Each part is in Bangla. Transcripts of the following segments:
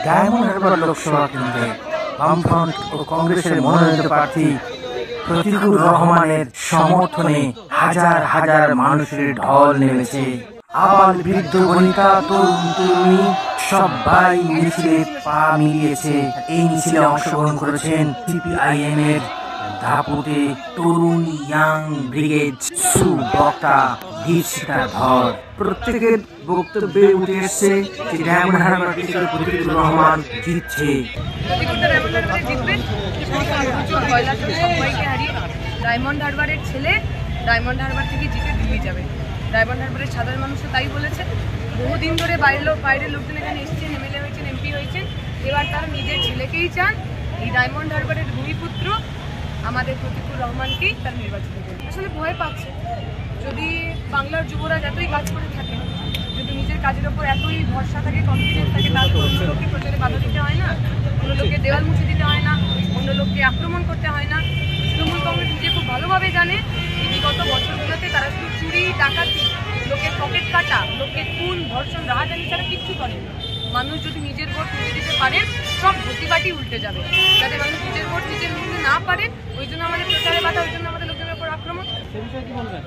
ডায়মন্ড হারবার লোকসভা কেন্দ্রে বামফ্রন্ট ও কংগ্রেসের মনোনীত প্রার্থী প্রতিকুর রহমানের সমর্থনে হাজার হাজার মানুষের ঢল নেমেছে। আবাল বৃদ্ধ বনিতা তরুণ তরুণী সবাই মিছিলে পা মিলিয়েছে। এই মিছিলে অংশগ্রহণ করেছেন সিপিআইএম এর ধাপুতে তরুণ ইয়াং ব্রিগেড সু বক্তা দীপশিখা ধর। প্রত্যেকের বক্তব্যে উঠে এসছে যে ডায়মন্ড হারবার থেকে প্রতিকুর রহমান জিতছে। ডায়মন্ড হারবারের ছেলে ডায়মন্ড হারবার থেকে জিতে দিল্লি যাবে। ডায়মন্ড হারবারের সাধারণ মানুষও তাই বলেছে। বহুদিন ধরে বাইরের লোকজন এখানে এসেছেন, এমএলএ হয়েছেন, এমপি হয়েছেন, এবার তারা নিজের ছেলেকেই চান। এই ডায়মন্ড হারবারের ভূমিপুত্র আমাদের প্রতিকুর রহমানকেই তার নির্বাচিত করবে। আসলে ভয় পাচ্ছে, যদি বাংলার যুবরা যতই কাজ করে থাকে, যদি নিজের কাজের ওপর এতই ভরসা থাকে, কনফিডেন্স থাকে, তারপর অন্য লোককে প্রচারে বাধা দিতে হয় না, অন্য লোককে দেওয়াল মুছে দিতে হয় না, অন্য লোককে আক্রমণ করতে হয় না। তৃণমূল কংগ্রেস নিজে খুব ভালোভাবে জানে যে বিগত বছরগুলোতে তারা শুধু চুরি, ডাকাতি, লোকের পকেট কাটা, লোকের খুন, ধর্ষণ, রাহাজানি ছাড়া কিচ্ছু করেন। মানুষ যদি নিজের ভোট নিজে দিতে পারেন, সব গতিবাটি উল্টে যাবে। যাতে মানুষ নিজের ভোট নিজে নিতে না পারেন, ওই জন্য আমাদের প্রচারে বাধা, ওই জন্য আমাদের লোকের উপর আক্রমণ।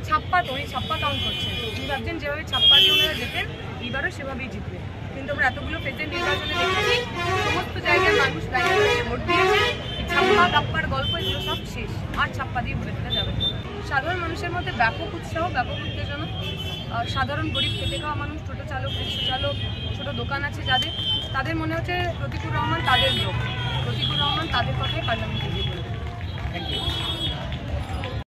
ছাপ্পা তো উনি ছাপ্পা কাউন্ট করছেন। উনি ভাবছেন যেভাবে ছাপ্পা দিয়ে ওনারা যেতেন, এইবারও সেভাবেই জিতবে। কিন্তু আমরা এতগুলো প্রেসিডেন্ট নির্বাচনে দেখেছি, সমস্ত জায়গায় মানুষ দাঁড়িয়ে ভোট দিয়েছে। ছাপ্পা গাপ্পার গল্প এগুলো সব শেষ, আর ছাপ্পা দিয়ে ভরে দিতে যাবে। সাধারণ মানুষের মধ্যে ব্যাপক উৎসাহ, ব্যাপক উত্তেজনা। সাধারণ গরিব খেটে খাওয়া মানুষ, ছোটো চালক, রিক্সা চালক, ছোটো দোকান আছে যাদের, তাদের মনে হচ্ছে প্রতিকুর রহমান তাদের লোক, প্রতিকুর রহমান তাদের কথাই পার্লামেন্টে গিয়ে বলবে। Thank you.